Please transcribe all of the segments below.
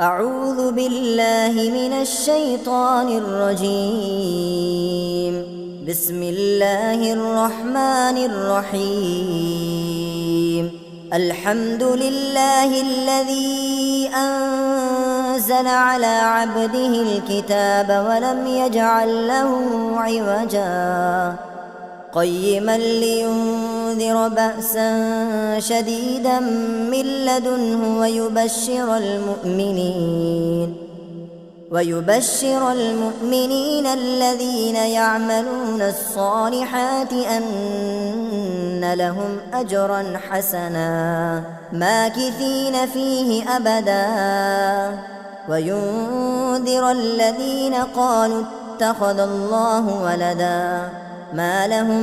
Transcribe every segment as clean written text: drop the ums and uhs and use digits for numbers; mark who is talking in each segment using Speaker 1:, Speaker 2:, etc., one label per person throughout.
Speaker 1: أعوذ بالله من الشيطان الرجيم. بسم الله الرحمن الرحيم. الحمد لله الذي أنزل على عبده الكتاب ولم يجعل له عوجا قيما لينذر بأسا شديدا من لدنه ويبشر المؤمنين الذين يعملون الصالحات أن لهم أجرا حسنا ماكثين فيه أبدا وينذر الذين قالوا اتخذ الله ولدا ما لهم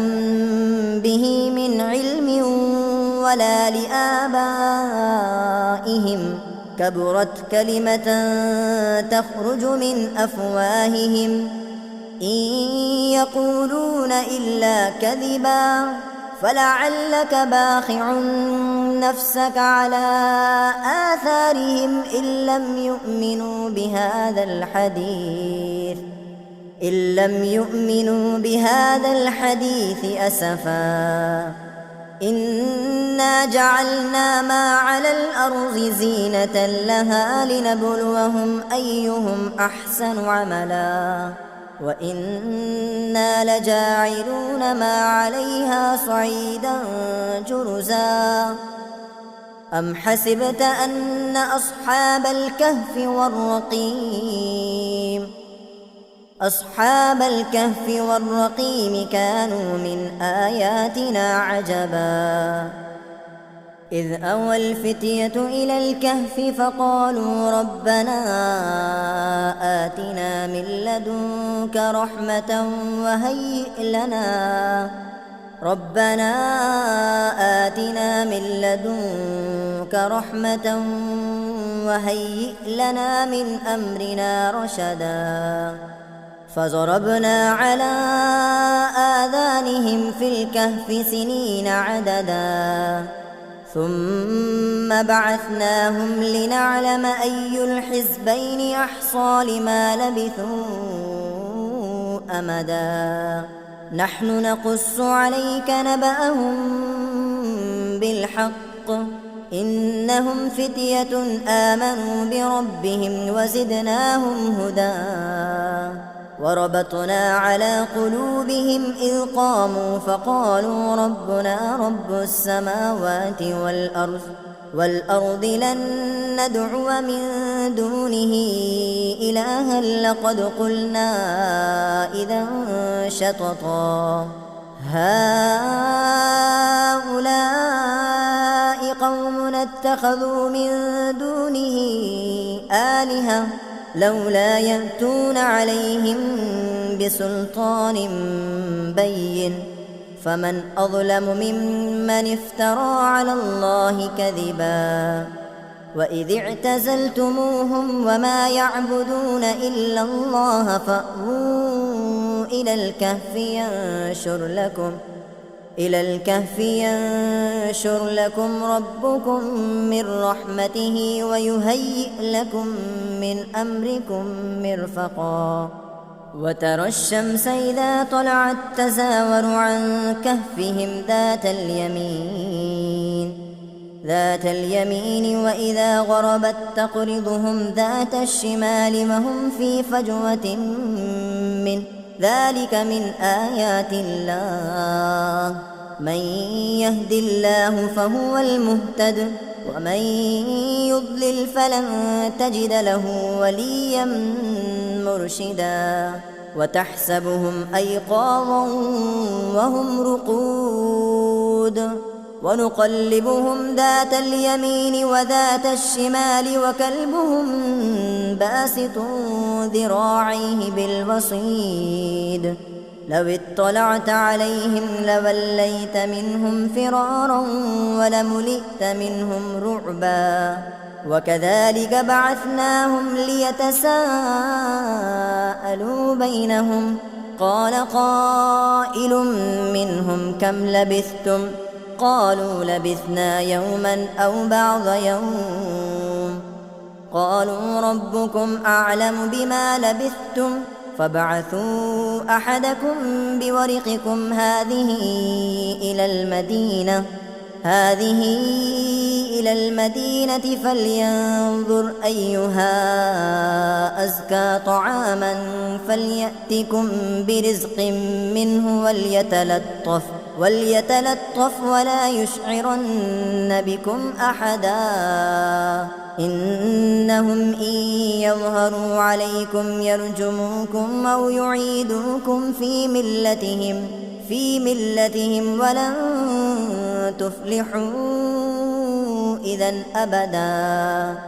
Speaker 1: به من علم ولا لآبائهم كبرت كلمة تخرج من أفواههم إن يقولون إلا كذبا فلعلك باخع نفسك على آثارهم إن لم يؤمنوا بهذا الحديث أسفا إنا جعلنا ما على الأرض زينة لها لنبلوهم أيهم أحسن عملا وإنا لجاعلون ما عليها صعيدا جرزا أم حسبت أن أصحاب الكهف والرقيم كانوا من آياتنا عجبا إذ أوى الفتية إلى الكهف فقالوا ربنا آتنا من لدنك رحمة وهيئ لنا من أمرنا رشدا فضربنا على آذانهم في الكهف سنين عددا ثم بعثناهم لنعلم أي الحزبين أحصى لما لبثوا أمدا نحن نقص عليك نبأهم بالحق إنهم فتية آمنوا بربهم وزدناهم هدى وربطنا على قلوبهم إذ قاموا فقالوا ربنا رب السماوات والأرض لن ندعو من دونه إلها لقد قلنا إذا شططا هؤلاء قوم اتخذوا من دونه آلهة لولا يأتون عليهم بسلطان بين فمن أظلم ممن افترى على الله كذبا وإذ اعتزلتموهم وما يعبدون إلا الله فأووا إلى الكهف ينشر لكم ربكم من رحمته ويهيئ لكم من أمركم مرفقا وترى الشمس إذا طلعت تزاور عن كهفهم ذات اليمين وإذا غربت تقرضهم ذات الشمال وهم في فجوة منه ذلك من آيات الله من يهد الله فهو المهتد ومن يضلل فلن تجد له وليا مرشدا وتحسبهم أيقاظا وهم رقود ونقلبهم ذات اليمين وذات الشمال وكلبهم باسط ذراعيه بالوصيد لو اطلعت عليهم لوليت منهم فرارا ولملئت منهم رعبا وكذلك بعثناهم ليتساءلوا بينهم قال قائل منهم كم لبثتم قالوا لبثنا يوما أو بعض يوم قالوا ربكم أعلم بما لبثتم فابعثوا أحدكم بورقكم هذه إلى المدينة فلينظر أيها أزكى طعاما فليأتكم برزق منه وليتلطف ولا يشعرن بكم أحدا إنهم إن يظهروا عليكم يرجموكم أو يعيدوكم في ملتهم ولن تفلحوا إذا أبدا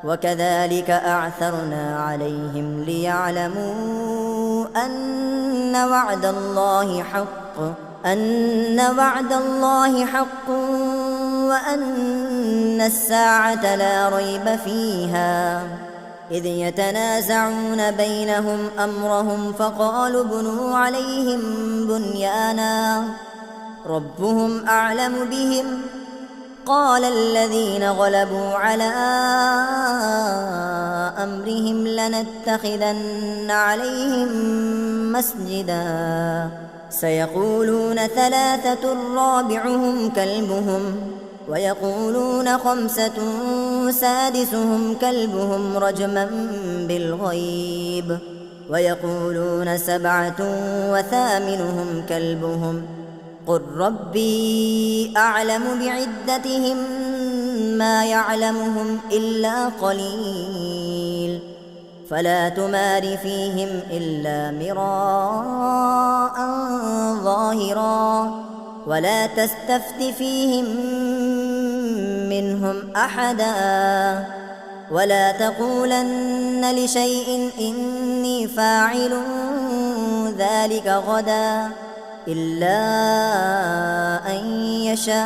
Speaker 1: وكذلك أعثرنا عليهم ليعلموا أن وعد الله حق وأن الساعة لا ريب فيها إذ يتنازعون بينهم أمرهم فقالوا ابنوا عليهم بنيانا ربهم أعلم بهم قال الذين غلبوا على أمرهم لنتخذن عليهم مسجدا سيقولون 3 رابعهم كلبهم ويقولون 5 سادسهم كلبهم رجما بالغيب ويقولون 7 وثامنهم كلبهم قل ربي أعلم بعدتهم ما يعلمهم إلا قليل فلا تمار فيهم إلا مراء ظاهرا ولا تستفت فيهم منهم أحدا ولا تقولن لشيء إني فاعل ذلك غدا إلا أن يشاء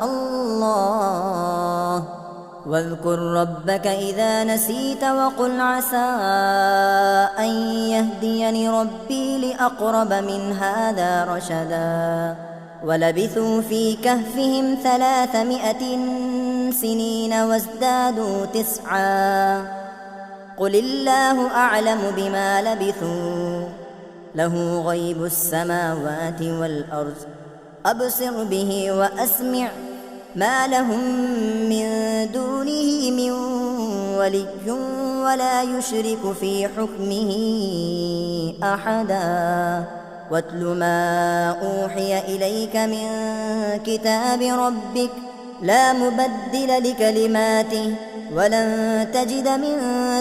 Speaker 1: الله واذكر ربك إذا نسيت وقل عسى أن يهديني ربي لأقرب من هذا رشدا ولبثوا في كهفهم 300 سنين وازدادوا 9 قل الله أعلم بما لبثوا له غيب السماوات والأرض أبصر به وأسمع ما لهم من دونه من ولي ولا يشرك في حكمه أحدا واتل ما أوحي إليك من كتاب ربك لا مبدل لكلماته ولن تجد من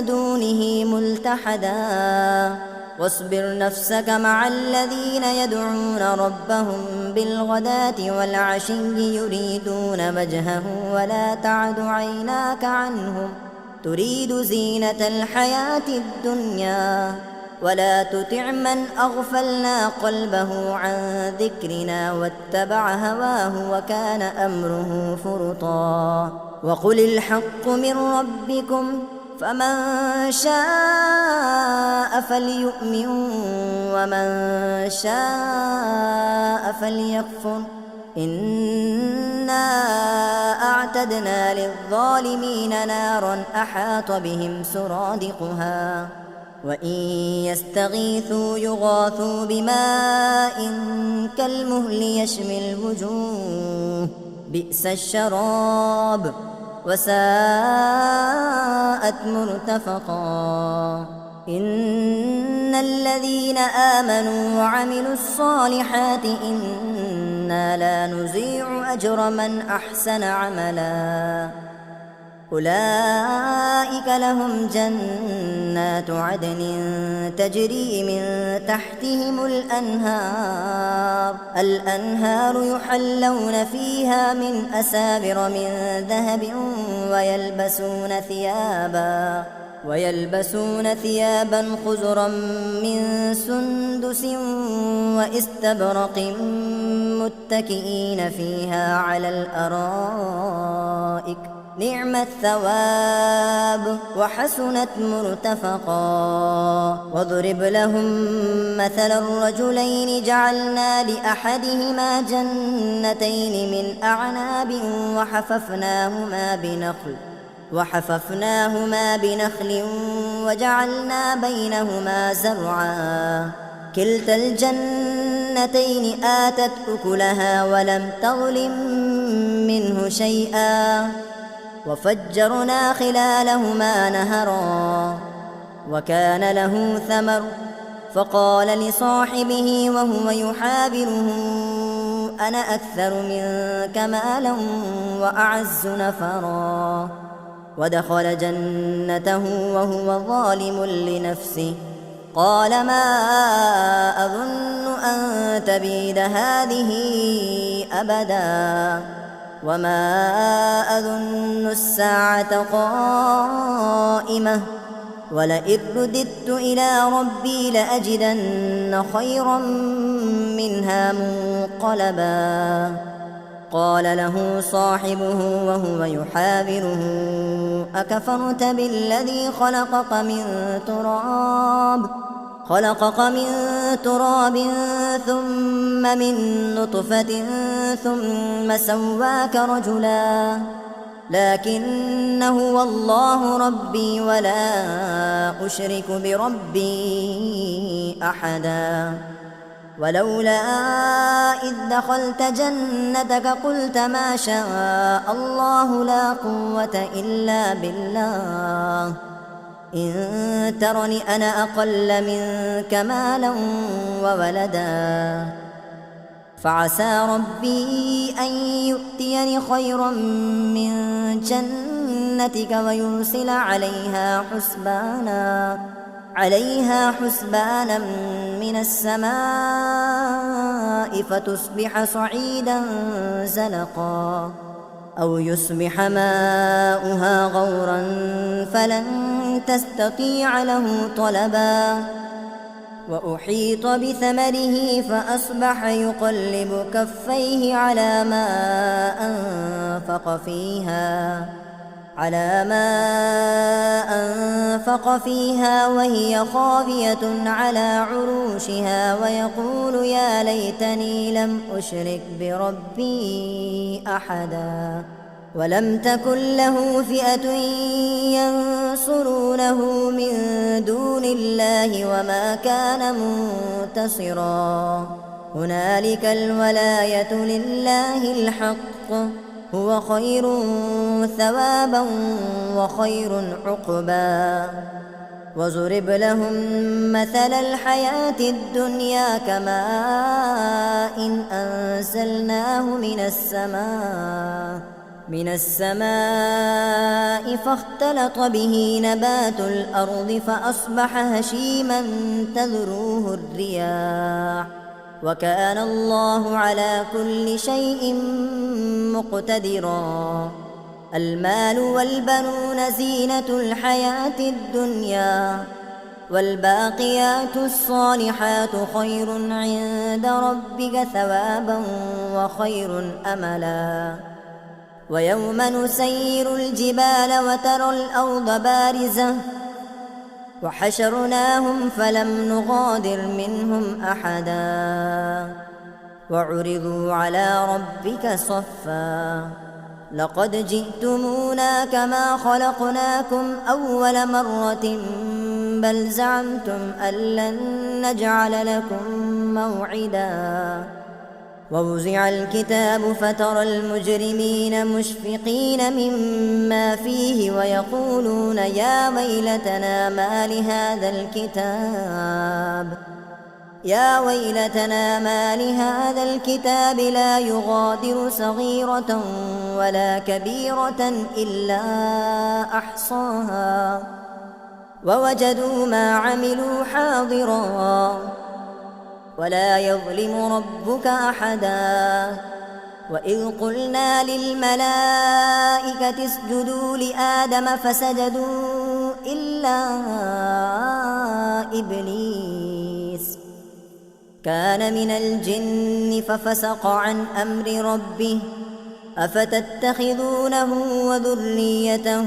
Speaker 1: دونه ملتحدا واصبر نفسك مع الذين يدعون ربهم بالغداة والعشي يريدون وجهه ولا تعد عيناك عنهم تريد زينة الحياة الدنيا ولا تطع من أغفلنا قلبه عن ذكرنا واتبع هواه وكان أمره فرطا وقل الحق من ربكم فمن شاء فليؤمن ومن شاء فليكفر إنا أعتدنا للظالمين نارا أحاط بهم سرادقها وإن يستغيثوا يغاثوا بماء كالمهل يشوي الوجوه بئس الشراب وساءت مرتفقا إن الذين آمنوا وعملوا الصالحات إنا لا نضيع أجر من أحسن عملا أولئك لهم جنات عدن تجري من تحتهم الأنهار يحلون فيها من أساور من ذهب ويلبسون ثيابا خضرا من سندس واستبرق متكئين فيها على الأرائك نعم الثواب وحسنت مرتفقا واضرب لهم مثل الرجلين جعلنا لأحدهما جنتين من أعناب وحففناهما بنخل وجعلنا بينهما زرعا كلتا الجنتين آتت أكلها ولم تظلم منه شيئا وفجرنا خلالهما نهرا وكان له ثمر فقال لصاحبه وهو يحاوره أنا أكثر منك مالا وأعز نفرا ودخل جنته وهو ظالم لنفسه قال ما أظن أن تبيد هذه أبدا وما أظن الساعة قائمة ولئن رددت إلى ربي لأجدن خيرا منها منقلبا قال له صاحبه وهو يحاوره أكفرت بالذي خلقك من تراب ثم من نطفة ثم سواك رجلا لكن هو الله ربي ولا أشرك بربي أحدا ولولا إذ دخلت جنتك قلت ما شاء الله لا قوة إلا بالله إن ترني أنا أقل منك مالا وولدا فعسى ربي أن يؤتيني خيرا من جنتك ويرسل عليها حسبانا من السماء فتصبح صعيدا زلقا أو يصبح ماؤها غورا فلن تستطيع له طلبا وأحيط بثمره فأصبح يقلب كفيه على ما أنفق فيها وهي خاوية على عروشها ويقول يا ليتني لم أشرك بربي أحدا ولم تكن له فئة ينصرونه من دون الله وما كان منتصرا هنالك الولاية لله الحق هو خير ثوابا وخير عقبا وضرب لهم مثل الحياة الدنيا كماء أنزلناه من السماء فاختلط به نبات الأرض فأصبح هشيما تذروه الرياح وكان الله على كل شيء مقتدرا المال والبنون زينة الحياة الدنيا والباقيات الصالحات خير عند ربك ثوابا وخير أملا ويوم نسير الجبال وترى الأرض بارزة وحشرناهم فلم نغادر منهم أحدا وعرضوا على ربك صفا لقد جئتمونا كما خلقناكم أول مرة بل زعمتم أن لن نجعل لكم موعدا ووزع الكتاب فترى المجرمين مشفقين مما فيه ويقولون يا ويلتنا ما لهذا الكتاب لا يغادر صغيرة ولا كبيرة إلا أحصاها ووجدوا ما عملوا حاضرا ولا يظلم ربك أحدا وإذ قلنا للملائكة اسجدوا لآدم فسجدوا إلا إبليس كان من الجن ففسق عن أمر ربه أفتتخذونه وذريته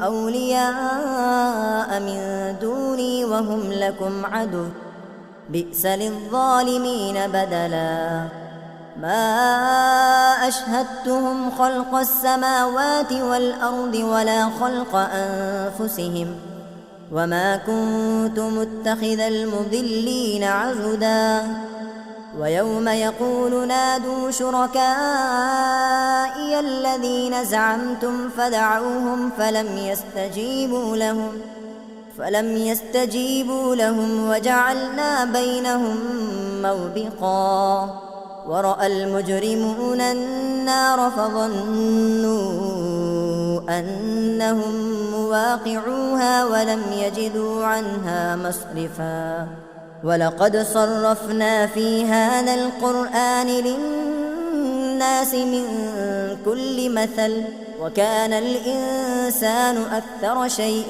Speaker 1: أولياء من دوني وهم لكم عدو بئس للظالمين بدلا ما أشهدتهم خلق السماوات والأرض ولا خلق أنفسهم وما كنت متخذ المضلين عضدا ويوم يقول نادوا شركائي الذين زعمتم فدعوهم فلم يستجيبوا لهم وجعلنا بينهم موبقا ورأى المجرمون النار فظنوا أنهم مواقعوها ولم يجدوا عنها مصرفا ولقد صرفنا في هذا القرآن للناس من كل مثل وكان الإنسان أكثر شيء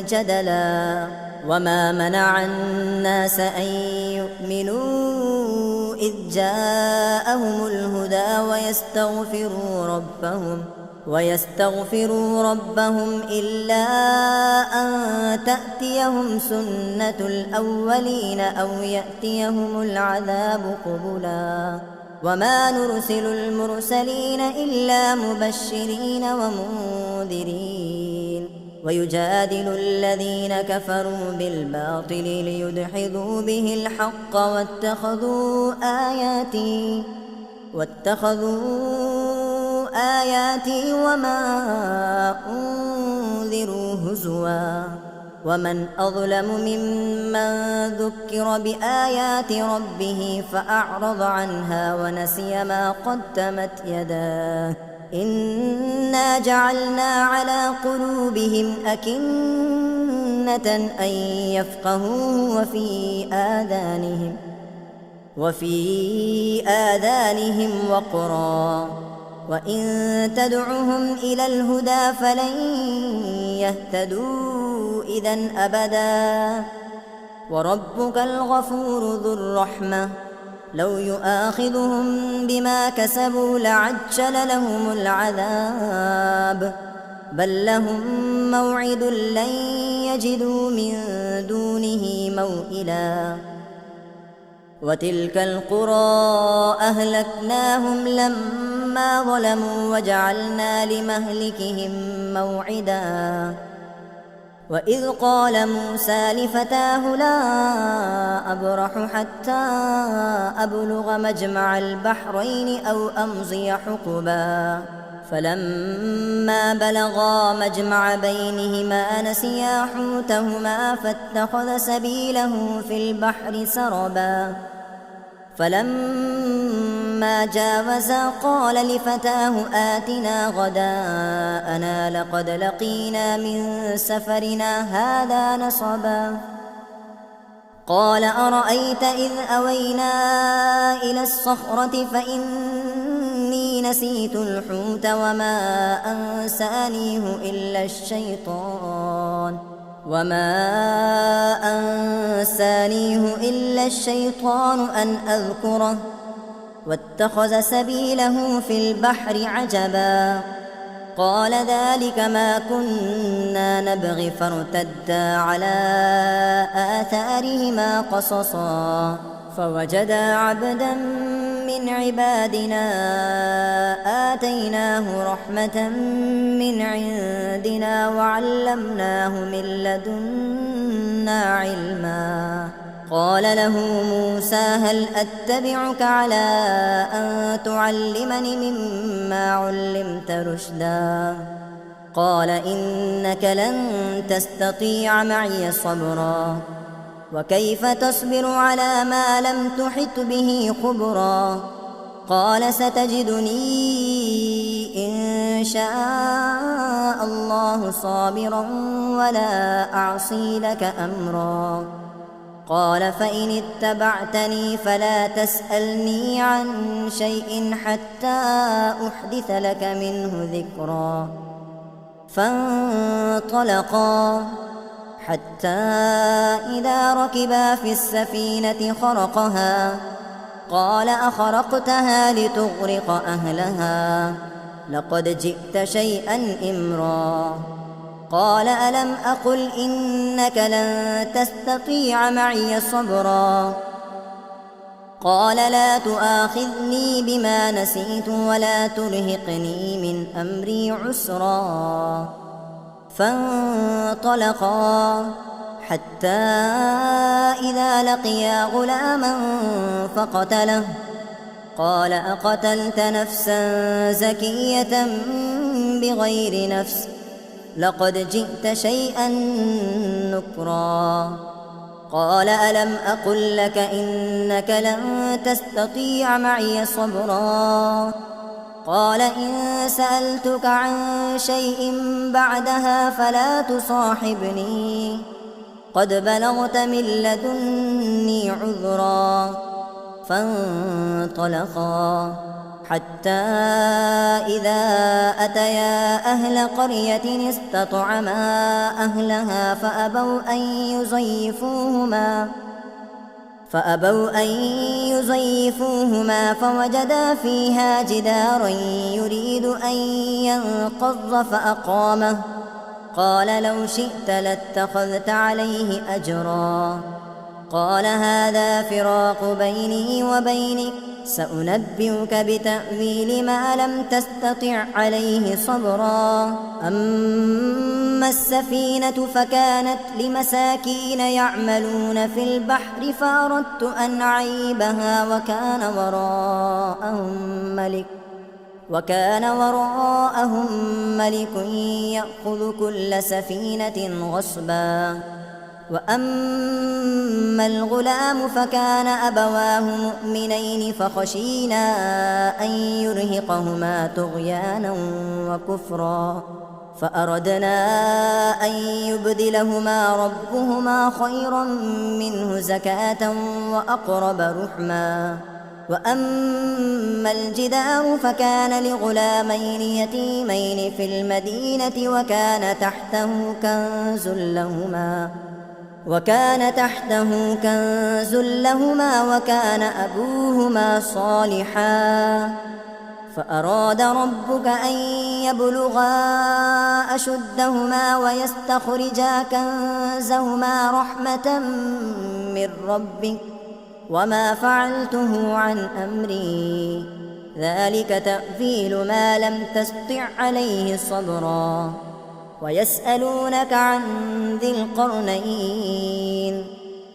Speaker 1: جدلا وما منع الناس أن يؤمنوا إذ جاءهم الهدى ويستغفروا ربهم إلا أن تأتيهم سنة الأولين أو يأتيهم العذاب قبلا وما نرسل المرسلين إلا مبشرين ومنذرين ويجادل الذين كفروا بالباطل ليدحضوا به الحق واتخذوا آياتي وما أنذروا هزوا ومن أظلم ممن ذكر بآيات ربه فأعرض عنها ونسي ما قدمت يداه إنا جعلنا على قلوبهم أكنة أن يفقهوه وفي آذانهم وقرا وإن تدعهم إلى الهدى فلن يهتدوا إذن أبدا وربك الغفور ذو الرحمة لو يؤاخذهم بما كسبوا لعجل لهم العذاب بل لهم موعد لن يجدوا من دونه موئلا وتلك القرى أهلكناهم لما ظلموا وجعلنا لمهلكهم موعدا وإذ قال موسى لفتاه لا أبرح حتى أبلغ مجمع البحرين أو أمضي حقبا فلما بلغا مجمع بينهما نسيا حوتهما فاتخذ سبيله في البحر سربا فلما جاوزا قال لفتاه آتنا غداءنا لقد لقينا من سفرنا هذا نصبا قال أرأيت إذ أوينا إلى الصخرة فإني نسيت الحوت وما أنسانيه إلا الشيطان أن أذكره واتخذ سبيله في البحر عجبا قال ذلك ما كنا نبغي فارتدا على آثارهما قصصا فوجدا عبدا من عبادنا آتيناه رحمة من عندنا وعلمناه من لدنا علما قال له موسى هل أتبعك على أن تعلمني مما علمت رشدا قال إنك لن تستطيع معي صبرا وكيف تصبر على ما لم تحط به خبرا قال ستجدني إن شاء الله صابرا ولا أعصي لك أمرا قال فإن اتبعتني فلا تسألني عن شيء حتى أحدث لك منه ذكرا فانطلقا حتى إذا ركبا في السفينة خرقها قال أخرقتها لتغرق أهلها لقد جئت شيئا إمرا قال ألم أقل إنك لن تستطيع معي صبرا قال لا تؤاخذني بما نسيت ولا ترهقني من أمري عسرا فانطلقا حتى إذا لقيا غلاما فقتله قال أقتلت نفسا زكية بغير نفس لقد جئت شيئا نكرا قال ألم أقل لك إنك لن تستطيع معي صبرا قال إن سألتك عن شيء بعدها فلا تصاحبني قد بلغت من لدني عذرا فانطلقا حتى إذا أتيا أهل قرية استطعما أهلها فأبوا أن يضيفوهما فوجدا فيها جدارا يريد أن ينقض فأقامه قال لو شئت لاتخذت عليه أجرا قال هذا فراق بيني وبينك سأنبئك بتأويل ما لم تستطع عليه صبرا أما السفينة فكانت لمساكين يعملون في البحر فأردت أن أعيبها وكان وراءهم ملك يأخذ كل سفينة غصبا وأما الغلام فكان أبواه مؤمنين فخشينا أن يرهقهما طغيانا وكفرا فأردنا أن يبدلهما ربهما خيرا منه زكاة وأقرب رحما وأما الجدار فكان لغلامين يتيمين في المدينة وكان تحته كنز لهما وكان أبوهما صالحا فأراد ربك أن يبلغا أشدهما ويستخرجا كنزهما رحمة من ربك وما فعلته عن أمري ذلك تأويل ما لم تسطع عليه صبرا ويسألونك عن ذي القرنين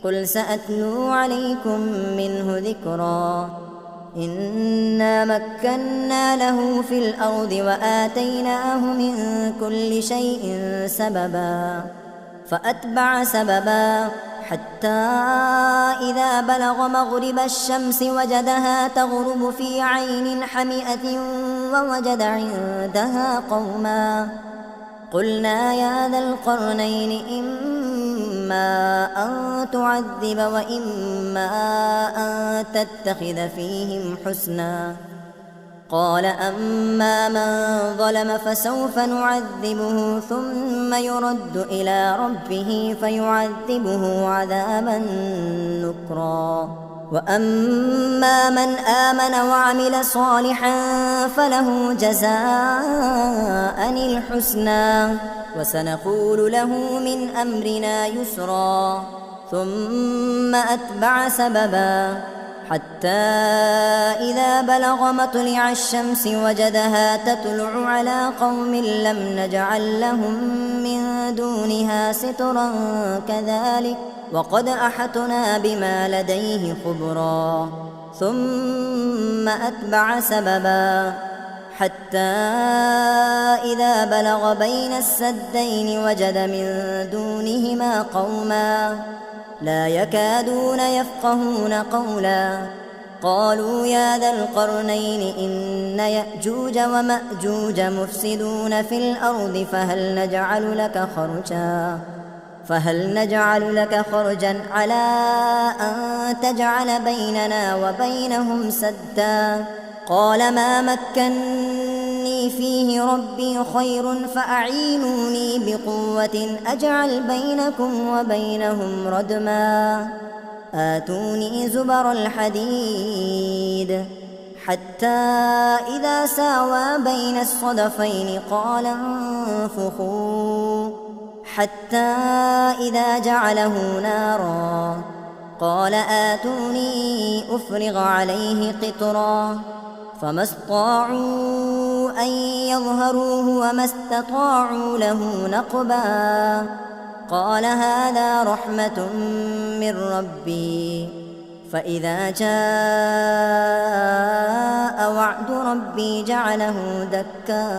Speaker 1: قل سأتلو عليكم منه ذكرا إنا مكنا له في الأرض وآتيناه من كل شيء سببا فأتبع سببا حتى إذا بلغ مغرب الشمس وجدها تغرب في عين حمئة ووجد عندها قوما قلنا يا ذا القرنين إما أن تعذب وإما أن تتخذ فيهم حسنا قال أما من ظلم فسوف نعذبه ثم يرد إلى ربه فيعذبه عذابا نكرا وأما من آمن وعمل صالحا فله جزاء الحسنى وسنقول له من أمرنا يسرا ثم أتبع سببا حتى إذا بلغ مطلع الشمس وجدها تطلع على قوم لم نجعل لهم من دونها سترا كذلك وقد أحطنا بما لديه خبرا ثم أتبع سببا حتى إذا بلغ بين السدين وجد من دونهما قوما لا يكادون يفقهون قولا قالوا يا ذا القرنين إن يأجوج ومأجوج مفسدون في الأرض فهل نجعل لك خرجا على أن تجعل بيننا وبينهم سدا قال ما مكني فيه ربي خير فأعينوني بقوة أجعل بينكم وبينهم ردما آتوني زبر الحديد حتى إذا ساوى بين الصدفين قال انفخوا حتى إذا جعله نارا قال آتوني أفرغ عليه قطرا فما استطاعوا أن يظهروه وما استطاعوا له نقبا قال هذا رحمة من ربي فإذا جاء وعد ربي جعله دكا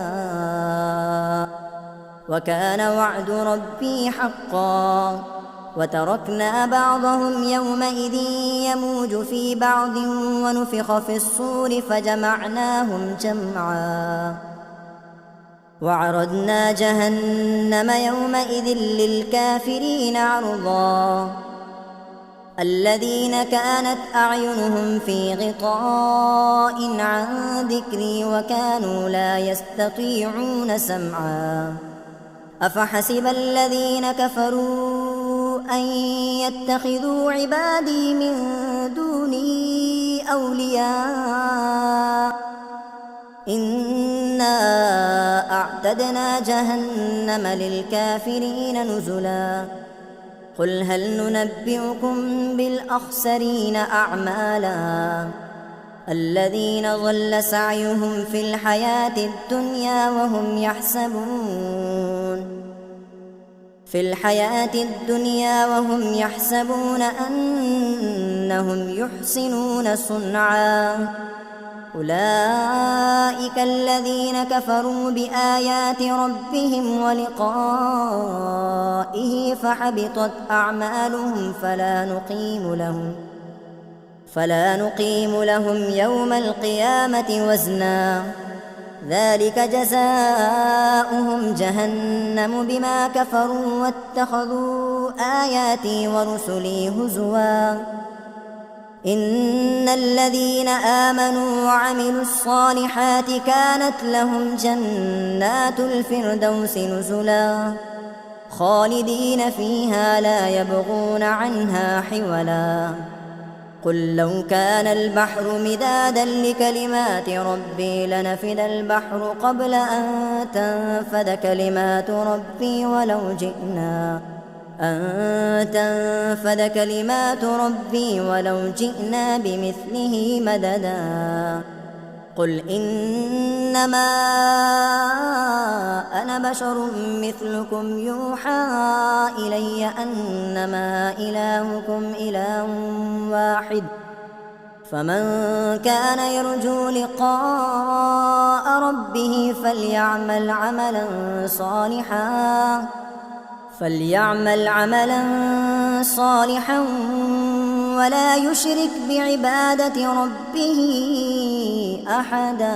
Speaker 1: وكان وعد ربي حقا وتركنا بعضهم يومئذ يموج في بعض ونفخ في الصور فجمعناهم جمعا وعرضنا جهنم يومئذ للكافرين عرضا الذين كانت أعينهم في غطاء عن ذكري وكانوا لا يستطيعون سمعا أفحسب الذين كفروا أن يتخذوا عبادي من دوني أولياء إنا أعتدنا جهنم للكافرين نزلا قل هل ننبئكم بالأخسرين أعمالا الذين ضل سعيهم في الحياة الدنيا وهم يحسبون أنهم يحسنون صنعا أولئك الذين كفروا بآيات ربهم ولقائه فحبطت أعمالهم فلا نقيم لهم يوم القيامة وزنا ذلك جزاؤهم جهنم بما كفروا واتخذوا آياتي ورسلي هزوا إن الذين آمنوا وعملوا الصالحات كانت لهم جنات الفردوس نزلا خالدين فيها لا يبغون عنها حولا قل لو كان البحر مدادا لكلمات ربي لنفد البحر قبل أن تنفد كلمات ربي ولو جئنا بمثله مددا قل إنما أنا بشر مثلكم يوحى إلي أنما إلهكم إله واحد فمن كان يرجو لقاء ربه فليعمل عملا صالحا ولا يشرك بعبادة ربه أحدا.